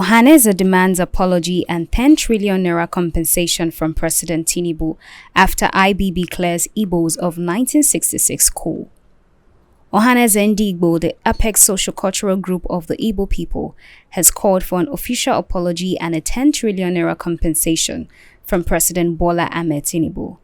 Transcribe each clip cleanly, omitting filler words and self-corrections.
Ohanaeze demands apology and 10 trillion naira compensation from President Tinubu after IBB clears Igbos of 1966 coup. Ohanaeze Ndigbo, the apex socio-cultural group of the Igbo people, has called for an official apology and a 10 trillion naira compensation from President Bola Ahmed Tinubu.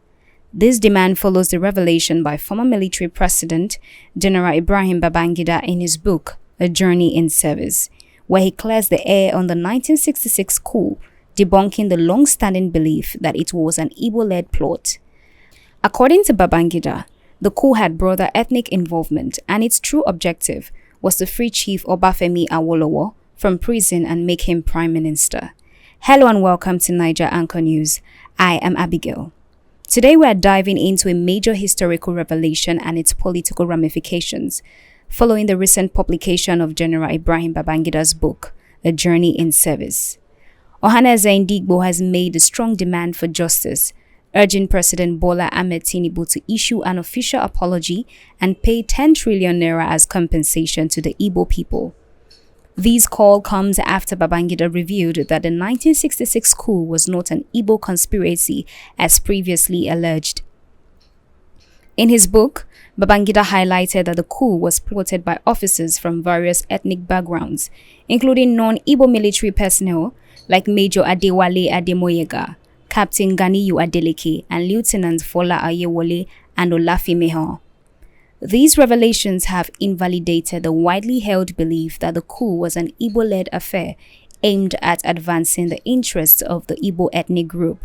This demand follows the revelation by former military President General Ibrahim Babangida in his book, A Journey in Service, where he clears the air on the 1966 coup, debunking the long-standing belief that it was an Igbo-led plot. According to Babangida, the coup had broader ethnic involvement, and its true objective was to free Chief Obafemi Awolowo from prison and make him Prime Minister. Hello and welcome to Naija Anchor News. I am Abigail. Today we are diving into a major historical revelation and its political ramifications, following the recent publication of General Ibrahim Babangida's book, A Journey in Service. Ohanaeze Ndigbo has made a strong demand for justice, urging President Bola Ahmed Tinubu to issue an official apology and pay 10 trillion naira as compensation to the Igbo people. This call comes after Babangida revealed that the 1966 coup was not an Igbo conspiracy as previously alleged. In his book, Babangida highlighted that the coup was plotted by officers from various ethnic backgrounds, including non-Igbo military personnel like Major Adewale Ademoyega, Captain Ganiyu Adeleke, and Lieutenant Fola Ayewole and Olafimehan. These revelations have invalidated the widely held belief that the coup was an Igbo-led affair aimed at advancing the interests of the Igbo ethnic group.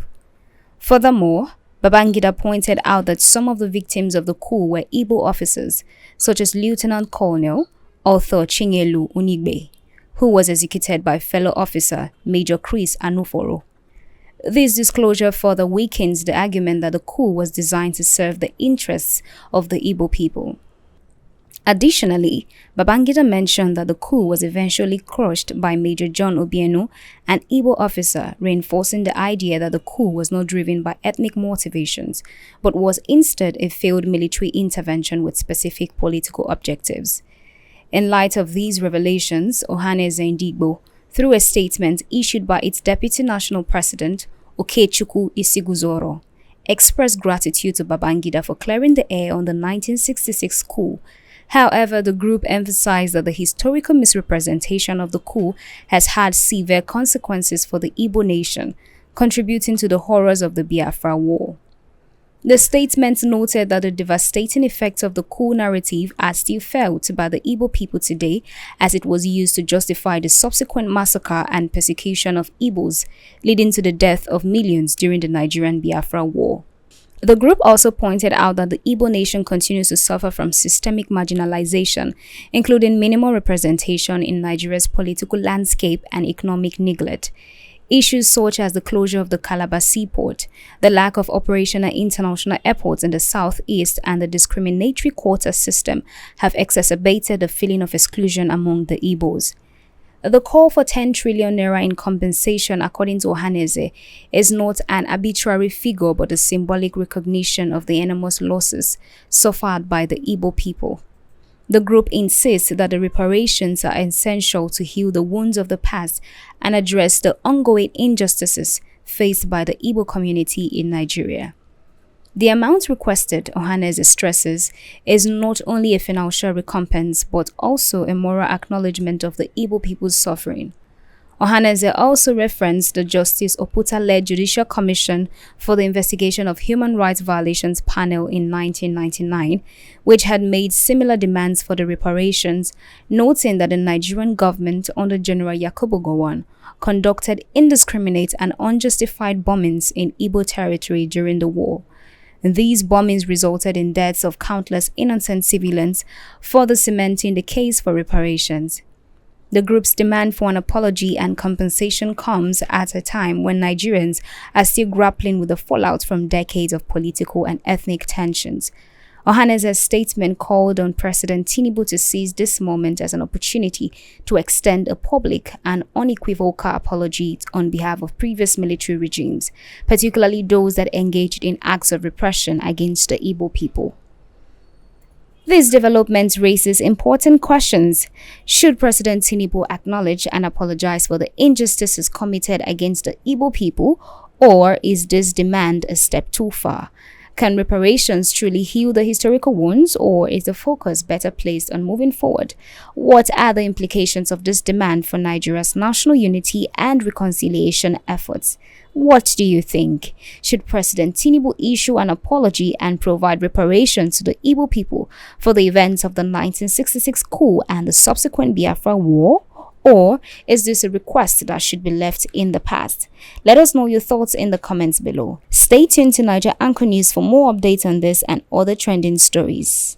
Furthermore, Babangida pointed out that some of the victims of the coup were Igbo officers, such as Lieutenant Colonel Arthur Chinyelu Unigbe, who was executed by fellow officer Major Chris Anuforo. This disclosure further weakens the argument that the coup was designed to serve the interests of the Igbo people. Additionally, Babangida mentioned that the coup was eventually crushed by Major John Obieno, an Igbo officer, reinforcing the idea that the coup was not driven by ethnic motivations, but was instead a failed military intervention with specific political objectives. In light of these revelations, Ohanaeze Ndigbo, through a statement issued by its Deputy National President, Okechukwu Isiguzoro, expressed gratitude to Babangida for clearing the air on the 1966 coup. However, the group emphasized that the historical misrepresentation of the coup has had severe consequences for the Igbo nation, contributing to the horrors of the Biafra War. The statement noted that the devastating effects of the coup narrative are still felt by the Igbo people today, as it was used to justify the subsequent massacre and persecution of Igbos, leading to the death of millions during the Nigerian Biafra War. The group also pointed out that the Igbo nation continues to suffer from systemic marginalization, including minimal representation in Nigeria's political landscape and economic neglect. Issues such as the closure of the Calabar seaport, the lack of operational international airports in the southeast, and the discriminatory quota system have exacerbated the feeling of exclusion among the Igbos. The call for 10 trillion naira in compensation, according to Ohanaeze, is not an arbitrary figure but a symbolic recognition of the enormous losses suffered by the Igbo people. The group insists that the reparations are essential to heal the wounds of the past and address the ongoing injustices faced by the Igbo community in Nigeria. The amount requested, Ohanaeze stresses, is not only a financial recompense but also a moral acknowledgement of the Igbo people's suffering. Ohanaeze also referenced the Justice Oputa-led Judicial Commission for the Investigation of Human Rights Violations panel in 1999, which had made similar demands for the reparations, noting that the Nigerian government under General Yakubu Gowon conducted indiscriminate and unjustified bombings in Igbo territory during the war. These bombings resulted in deaths of countless innocent civilians, further cementing the case for reparations. The group's demand for an apology and compensation comes at a time when Nigerians are still grappling with the fallout from decades of political and ethnic tensions. Ohanaeze's statement called on President Tinubu to seize this moment as an opportunity to extend a public and unequivocal apology on behalf of previous military regimes, particularly those that engaged in acts of repression against the Igbo people. This development raises important questions. Should President Tinubu acknowledge and apologize for the injustices committed against the Igbo people, or is this demand a step too far? Can reparations truly heal the historical wounds, or is the focus better placed on moving forward? What are the implications of this demand for Nigeria's national unity and reconciliation efforts? What do you think? Should President Tinubu issue an apology and provide reparations to the Igbo people for the events of the 1966 coup and the subsequent Biafra War? Or is this a request that should be left in the past? Let us know your thoughts in the comments below. Stay tuned to Naija Anchor News for more updates on this and other trending stories.